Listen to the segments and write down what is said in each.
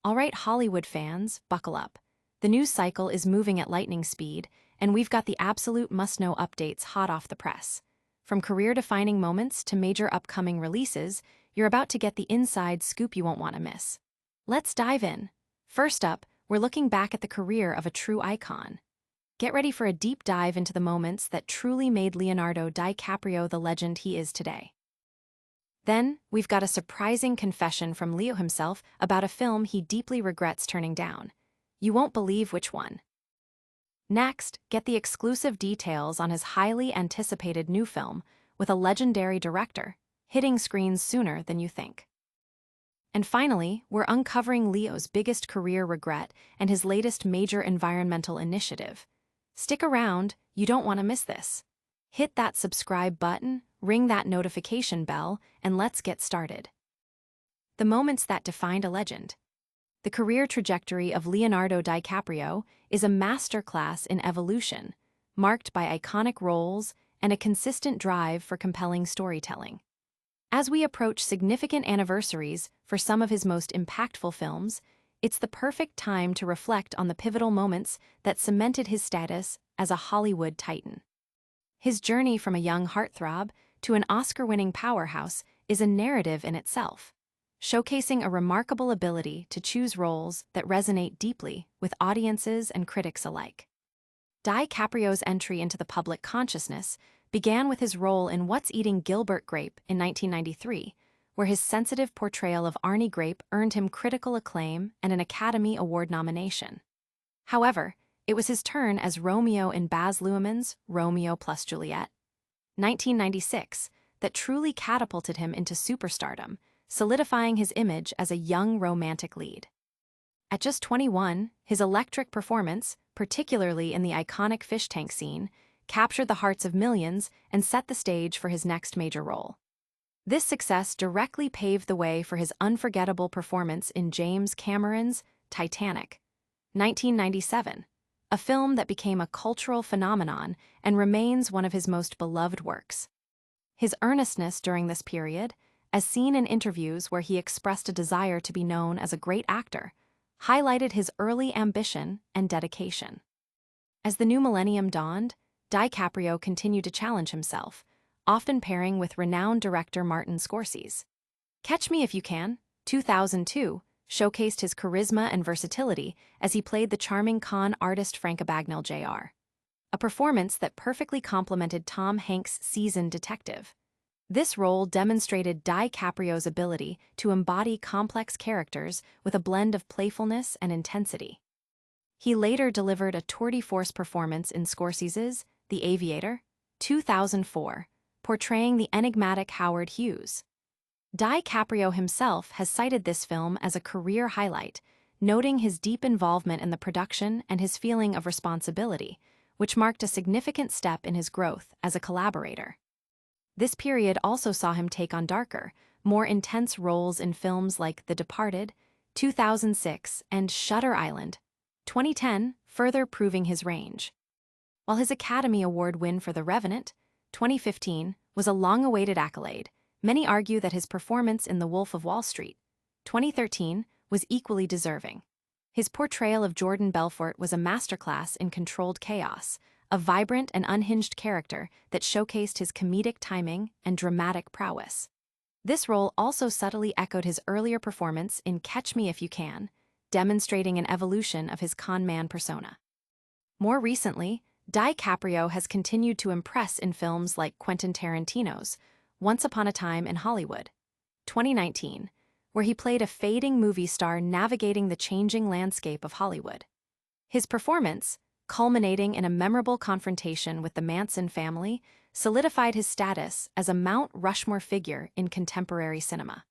All right, Hollywood fans, buckle up. The news cycle is moving at lightning speed, and we've got the absolute must-know updates hot off the press. From career-defining moments to major upcoming releases, you're about to get the inside scoop you won't want to miss. Let's dive in. First up, we're looking back at the career of a true icon. Get ready for a deep dive into the moments that truly made Leonardo DiCaprio the legend he is today. Then, we've got a surprising confession from Leo himself about a film he deeply regrets turning down. You won't believe which one. Next, get the exclusive details on his highly anticipated new film with a legendary director, hitting screens sooner than you think. And finally, we're uncovering Leo's biggest career regret and his latest major environmental initiative. Stick around, you don't want to miss this. Hit that subscribe button, ring that notification bell, and let's get started. The moments that defined a legend. The career trajectory of Leonardo DiCaprio is a masterclass in evolution, marked by iconic roles and a consistent drive for compelling storytelling. As we approach significant anniversaries for some of his most impactful films, it's the perfect time to reflect on the pivotal moments that cemented his status as a Hollywood titan. His journey from a young heartthrob to an Oscar-winning powerhouse is a narrative in itself, showcasing a remarkable ability to choose roles that resonate deeply with audiences and critics alike. DiCaprio's entry into the public consciousness began with his role in What's Eating Gilbert Grape in 1993, where his sensitive portrayal of Arnie Grape earned him critical acclaim and an Academy Award nomination. However, it was his turn as Romeo in Baz Luhrmann's Romeo plus Juliet, 1996, that truly catapulted him into superstardom, solidifying his image as a young romantic lead. At just 21, his electric performance, particularly in the iconic fish tank scene, captured the hearts of millions and set the stage for his next major role. This success directly paved the way for his unforgettable performance in James Cameron's Titanic, 1997, a film that became a cultural phenomenon and remains one of his most beloved works. His earnestness during this period, as seen in interviews where he expressed a desire to be known as a great actor, highlighted his early ambition and dedication. As the new millennium dawned, DiCaprio continued to challenge himself, often pairing with renowned director Martin Scorsese. Catch Me If You Can, 2002, showcased his charisma and versatility as he played the charming con artist Frank Abagnale Jr., a performance that perfectly complemented Tom Hanks' seasoned detective. This role demonstrated DiCaprio's ability to embody complex characters with a blend of playfulness and intensity. He later delivered a tour de force performance in Scorsese's The Aviator, 2004, portraying the enigmatic Howard Hughes. DiCaprio himself has cited this film as a career highlight, noting his deep involvement in the production and his feeling of responsibility, which marked a significant step in his growth as a collaborator. This period also saw him take on darker, more intense roles in films like The Departed, 2006, and Shutter Island, 2010, further proving his range. While his Academy Award win for The Revenant, 2015, was a long-awaited accolade, many argue that his performance in The Wolf of Wall Street, 2013, was equally deserving. His portrayal of Jordan Belfort was a masterclass in controlled chaos, a vibrant and unhinged character that showcased his comedic timing and dramatic prowess. This role also subtly echoed his earlier performance in Catch Me If You Can, demonstrating an evolution of his con man persona. More recently, DiCaprio has continued to impress in films like Quentin Tarantino's Once Upon a Time in Hollywood, 2019, where he played a fading movie star navigating the changing landscape of Hollywood. His performance, culminating in a memorable confrontation with the Manson family, solidified his status as a Mount Rushmore figure in contemporary cinema.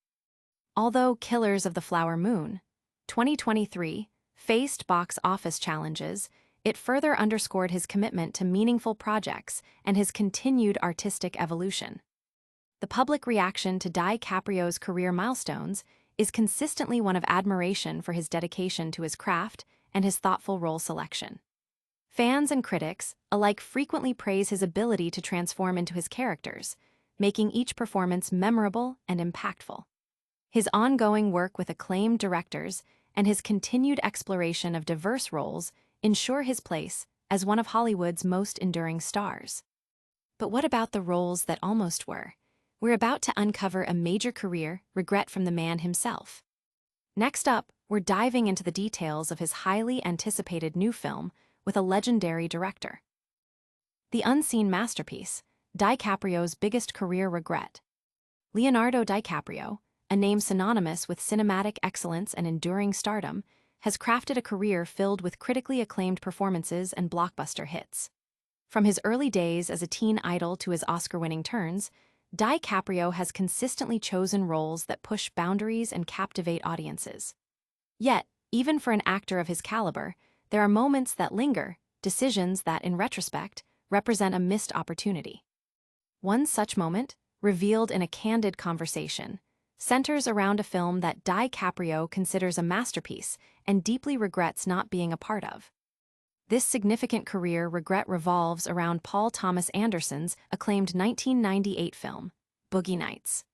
Although Killers of the Flower Moon, 2023, faced box office challenges, it further underscored his commitment to meaningful projects and his continued artistic evolution. The public reaction to DiCaprio's career milestones is consistently one of admiration for his dedication to his craft and his thoughtful role selection. Fans and critics alike frequently praise his ability to transform into his characters, making each performance memorable and impactful. His ongoing work with acclaimed directors and his continued exploration of diverse roles ensure his place as one of Hollywood's most enduring stars. But what about the roles that almost were? We're about to uncover a major career regret from the man himself. Next up, we're diving into the details of his highly anticipated new film with a legendary director. The unseen masterpiece, DiCaprio's biggest career regret. Leonardo DiCaprio, a name synonymous with cinematic excellence and enduring stardom, has crafted a career filled with critically acclaimed performances and blockbuster hits. From his early days as a teen idol to his Oscar-winning turns, DiCaprio has consistently chosen roles that push boundaries and captivate audiences. Yet, even for an actor of his caliber, there are moments that linger, decisions that, in retrospect, represent a missed opportunity. One such moment, revealed in a candid conversation, centers around a film that DiCaprio considers a masterpiece and deeply regrets not being a part of. This significant career regret revolves around Paul Thomas Anderson's acclaimed 1998 film, Boogie Nights.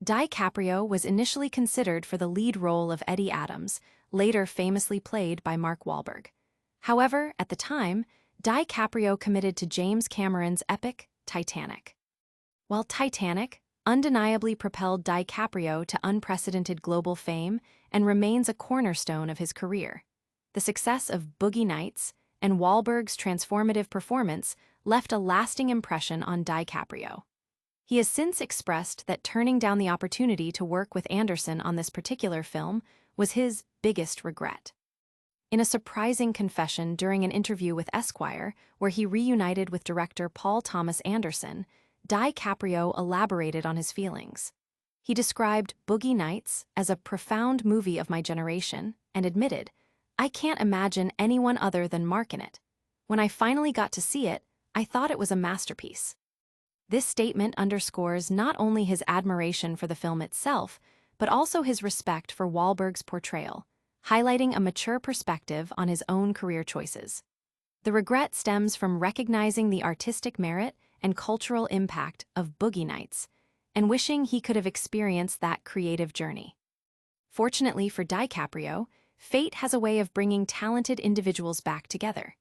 DiCaprio was initially considered for the lead role of Eddie Adams, later famously played by Mark Wahlberg. However, at the time, DiCaprio committed to James Cameron's epic Titanic. While Titanic undeniably propelled DiCaprio to unprecedented global fame and remains a cornerstone of his career, the success of Boogie Nights and Wahlberg's transformative performance left a lasting impression on DiCaprio. He has since expressed that turning down the opportunity to work with Anderson on this particular film was his biggest regret. In a surprising confession during an interview with Esquire, where he reunited with director Paul Thomas Anderson, DiCaprio elaborated on his feelings. He described Boogie Nights as a profound movie of my generation and admitted, "I can't imagine anyone other than Mark in it. When I finally got to see it, I thought it was a masterpiece." This statement underscores not only his admiration for the film itself, but also his respect for Wahlberg's portrayal, highlighting a mature perspective on his own career choices. The regret stems from recognizing the artistic merit and cultural impact of Boogie Nights, and wishing he could have experienced that creative journey. Fortunately for DiCaprio, fate has a way of bringing talented individuals back together.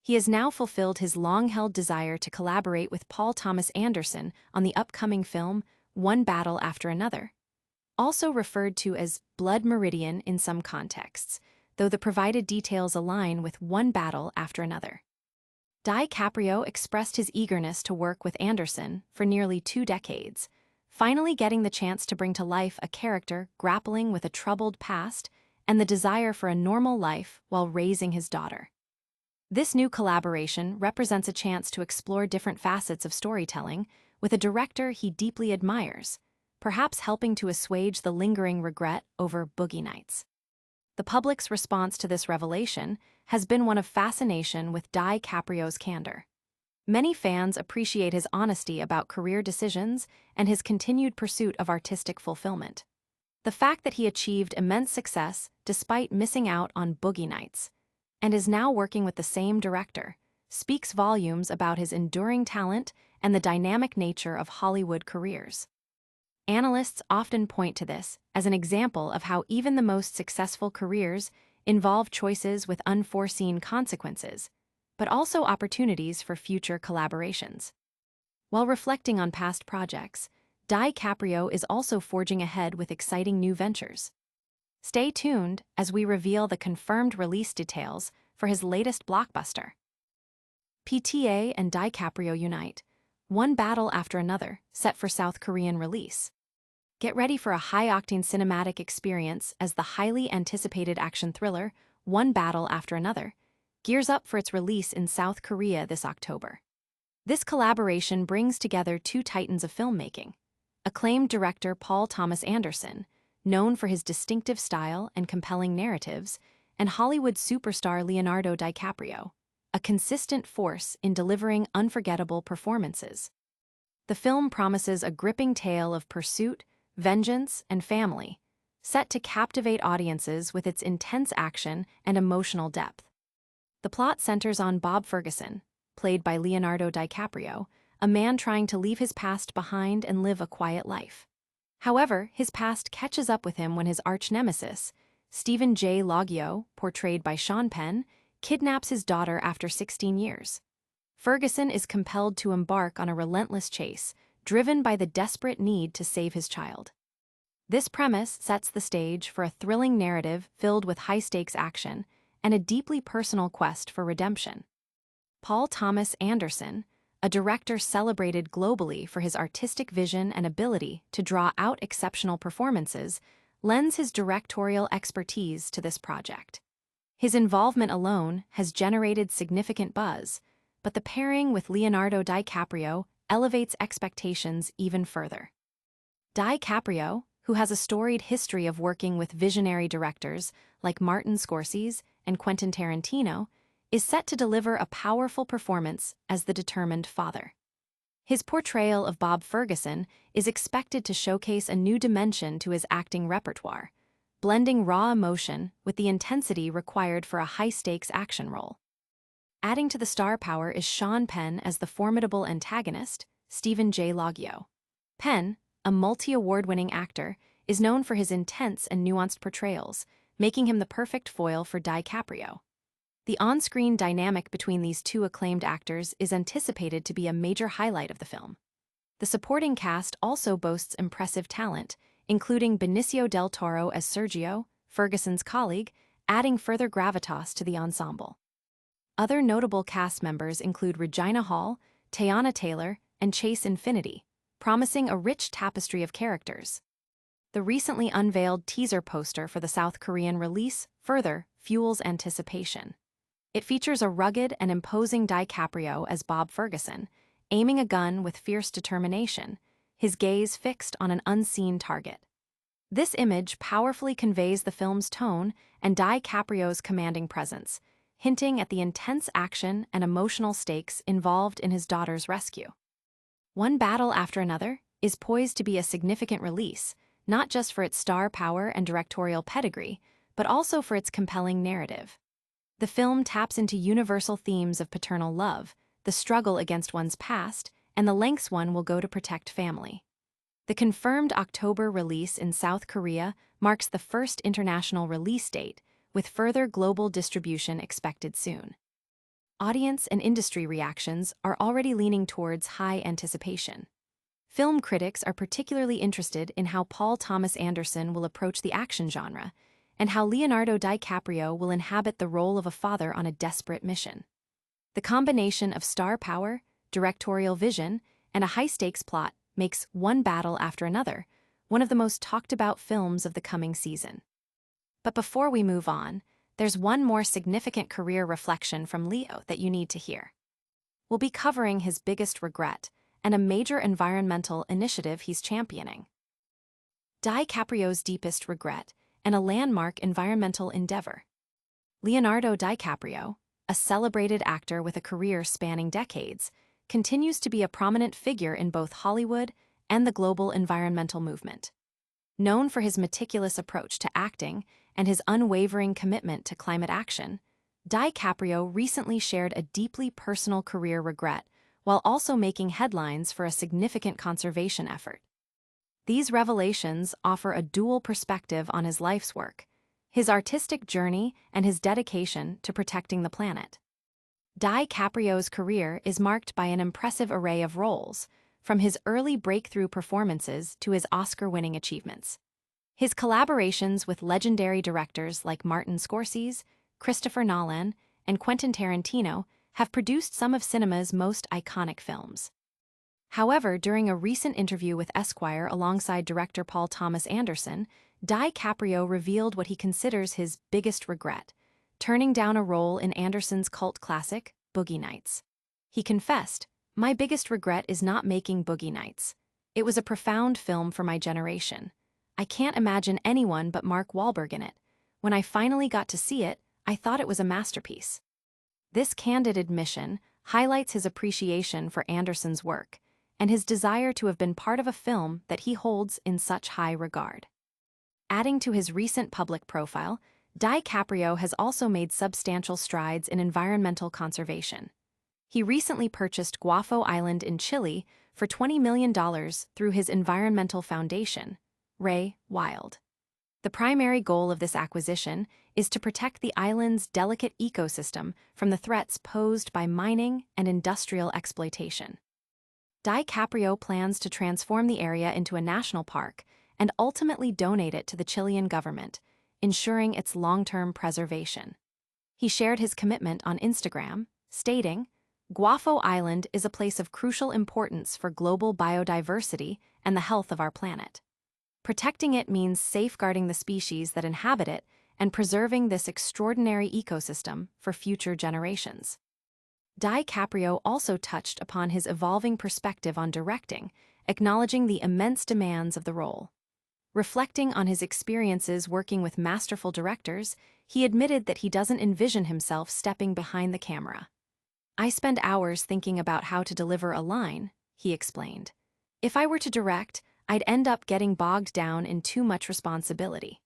He has now fulfilled his long-held desire to collaborate with Paul Thomas Anderson on the upcoming film One Battle After Another, also referred to as Blood Meridian in some contexts, though the provided details align with One Battle After Another. DiCaprio expressed his eagerness to work with Anderson for nearly 2 decades, finally getting the chance to bring to life a character grappling with a troubled past and the desire for a normal life while raising his daughter. This new collaboration represents a chance to explore different facets of storytelling with a director he deeply admires, perhaps helping to assuage the lingering regret over Boogie Nights. The public's response to this revelation has been one of fascination with DiCaprio's candor. Many fans appreciate his honesty about career decisions and his continued pursuit of artistic fulfillment. The fact that he achieved immense success despite missing out on Boogie Nights and is now working with the same director speaks volumes about his enduring talent and the dynamic nature of Hollywood careers. Analysts often point to this as an example of how even the most successful careers involve choices with unforeseen consequences, but also opportunities for future collaborations. While reflecting on past projects, DiCaprio is also forging ahead with exciting new ventures. Stay tuned as we reveal the confirmed release details for his latest blockbuster. PTA and DiCaprio unite, One Battle After Another, set for South Korean release. Get ready for a high-octane cinematic experience as the highly anticipated action thriller, One Battle After Another, gears up for its release in South Korea this October. This collaboration brings together two titans of filmmaking: acclaimed director Paul Thomas Anderson, known for his distinctive style and compelling narratives, and Hollywood superstar Leonardo DiCaprio, a consistent force in delivering unforgettable performances. The film promises a gripping tale of pursuit, vengeance, and family, set to captivate audiences with its intense action and emotional depth. The plot centers on Bob Ferguson, played by Leonardo DiCaprio, a man trying to leave his past behind and live a quiet life. However, his past catches up with him when his arch-nemesis, Stephen J. Loggio, portrayed by Sean Penn, kidnaps his daughter after 16 years. Ferguson is compelled to embark on a relentless chase, driven by the desperate need to save his child. This premise sets the stage for a thrilling narrative filled with high-stakes action and a deeply personal quest for redemption. Paul Thomas Anderson, a director celebrated globally for his artistic vision and ability to draw out exceptional performances, lends his directorial expertise to this project. His involvement alone has generated significant buzz, but the pairing with Leonardo DiCaprio elevates expectations even further. DiCaprio, who has a storied history of working with visionary directors like Martin Scorsese and Quentin Tarantino, is set to deliver a powerful performance as the determined father. His portrayal of Bob Ferguson is expected to showcase a new dimension to his acting repertoire, blending raw emotion with the intensity required for a high-stakes action role. Adding to the star power is Sean Penn as the formidable antagonist, Stephen J. Loggio. Penn, a multi-award-winning actor, is known for his intense and nuanced portrayals, making him the perfect foil for DiCaprio. The on-screen dynamic between these two acclaimed actors is anticipated to be a major highlight of the film. The supporting cast also boasts impressive talent, including Benicio del Toro as Sergio, Ferguson's colleague, adding further gravitas to the ensemble. Other notable cast members include Regina Hall, Teyana Taylor, and Chase Infinity, promising a rich tapestry of characters. The recently unveiled teaser poster for the South Korean release further fuels anticipation. It features a rugged and imposing DiCaprio as Bob Ferguson, aiming a gun with fierce determination, his gaze fixed on an unseen target. This image powerfully conveys the film's tone and DiCaprio's commanding presence, hinting at the intense action and emotional stakes involved in his daughter's rescue. One Battle After Another is poised to be a significant release, not just for its star power and directorial pedigree, but also for its compelling narrative. The film taps into universal themes of paternal love, the struggle against one's past, and the lengths one will go to protect family. The confirmed October release in South Korea marks the first international release date, with further global distribution expected soon. Audience and industry reactions are already leaning towards high anticipation. Film critics are particularly interested in how Paul Thomas Anderson will approach the action genre, and how Leonardo DiCaprio will inhabit the role of a father on a desperate mission. The combination of star power, directorial vision, and a high-stakes plot makes One Battle After Another one of the most talked-about films of the coming season. But before we move on, there's one more significant career reflection from Leo that you need to hear. We'll be covering his biggest regret and a major environmental initiative he's championing. DiCaprio's deepest regret and a landmark environmental endeavor. Leonardo DiCaprio, a celebrated actor with a career spanning decades, continues to be a prominent figure in both Hollywood and the global environmental movement. Known for his meticulous approach to acting and his unwavering commitment to climate action, DiCaprio recently shared a deeply personal career regret while also making headlines for a significant conservation effort. These revelations offer a dual perspective on his life's work, his artistic journey, and his dedication to protecting the planet. DiCaprio's career is marked by an impressive array of roles, from his early breakthrough performances to his Oscar-winning achievements. His collaborations with legendary directors like Martin Scorsese, Christopher Nolan, and Quentin Tarantino have produced some of cinema's most iconic films. However, during a recent interview with Esquire alongside director Paul Thomas Anderson, DiCaprio revealed what he considers his biggest regret, turning down a role in Anderson's cult classic, Boogie Nights. He confessed, "My biggest regret is not making Boogie Nights. It was a profound film for my generation. I can't imagine anyone but Mark Wahlberg in it. When I finally got to see it, I thought it was a masterpiece." This candid admission highlights his appreciation for Anderson's work and his desire to have been part of a film that he holds in such high regard. Adding to his recent public profile, DiCaprio has also made substantial strides in environmental conservation. He recently purchased Guafo Island in Chile for $20 million through his environmental foundation, Ray Wild. The primary goal of this acquisition is to protect the island's delicate ecosystem from the threats posed by mining and industrial exploitation. DiCaprio plans to transform the area into a national park and ultimately donate it to the Chilean government, ensuring its long-term preservation. He shared his commitment on Instagram, stating, "Guafo Island is a place of crucial importance for global biodiversity and the health of our planet. Protecting it means safeguarding the species that inhabit it and preserving this extraordinary ecosystem for future generations." DiCaprio also touched upon his evolving perspective on directing, acknowledging the immense demands of the role. Reflecting on his experiences working with masterful directors, he admitted that he doesn't envision himself stepping behind the camera. "I spend hours thinking about how to deliver a line," he explained. "If I were to direct, I'd end up getting bogged down in too much responsibility."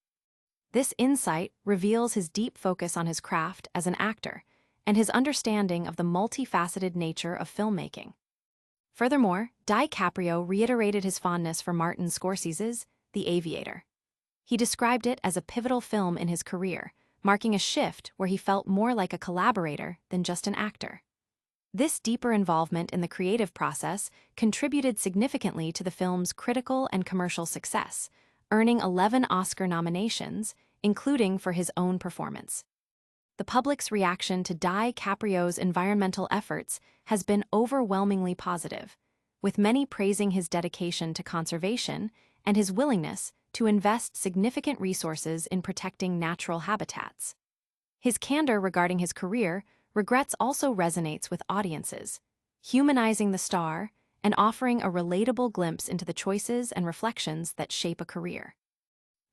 This insight reveals his deep focus on his craft as an actor and his understanding of the multifaceted nature of filmmaking. Furthermore, DiCaprio reiterated his fondness for Martin Scorsese's The Aviator. He described it as a pivotal film in his career, marking a shift where he felt more like a collaborator than just an actor. This deeper involvement in the creative process contributed significantly to the film's critical and commercial success, earning 11 Oscar nominations, including for his own performance. The public's reaction to DiCaprio's environmental efforts has been overwhelmingly positive, with many praising his dedication to conservation and his willingness to invest significant resources in protecting natural habitats. His candor regarding his career regrets also resonates with audiences, humanizing the star and offering a relatable glimpse into the choices and reflections that shape a career.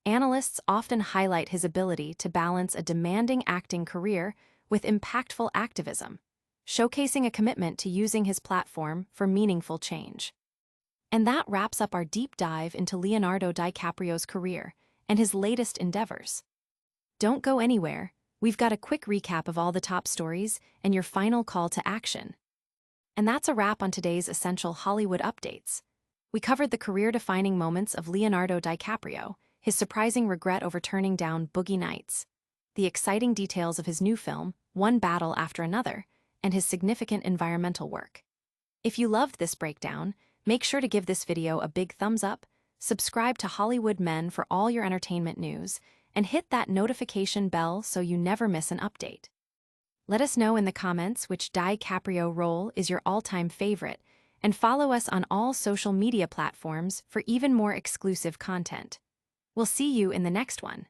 Analysts often highlight his ability to balance a demanding acting career with impactful activism, showcasing a commitment to using his platform for meaningful change. And that wraps up our deep dive into Leonardo DiCaprio's career and his latest endeavors. Don't go anywhere. We've got a quick recap of all the top stories and your final call to action. And that's a wrap on today's essential Hollywood updates. We covered the career-defining moments of Leonardo DiCaprio, his surprising regret over turning down Boogie Nights, the exciting details of his new film, One Battle After Another, and his significant environmental work. If you loved this breakdown, make sure to give this video a big thumbs up, subscribe to Hollywood Men for all your entertainment news, and hit that notification bell so you never miss an update. Let us know in the comments which DiCaprio role is your all-time favorite, and follow us on all social media platforms for even more exclusive content. We'll see you in the next one.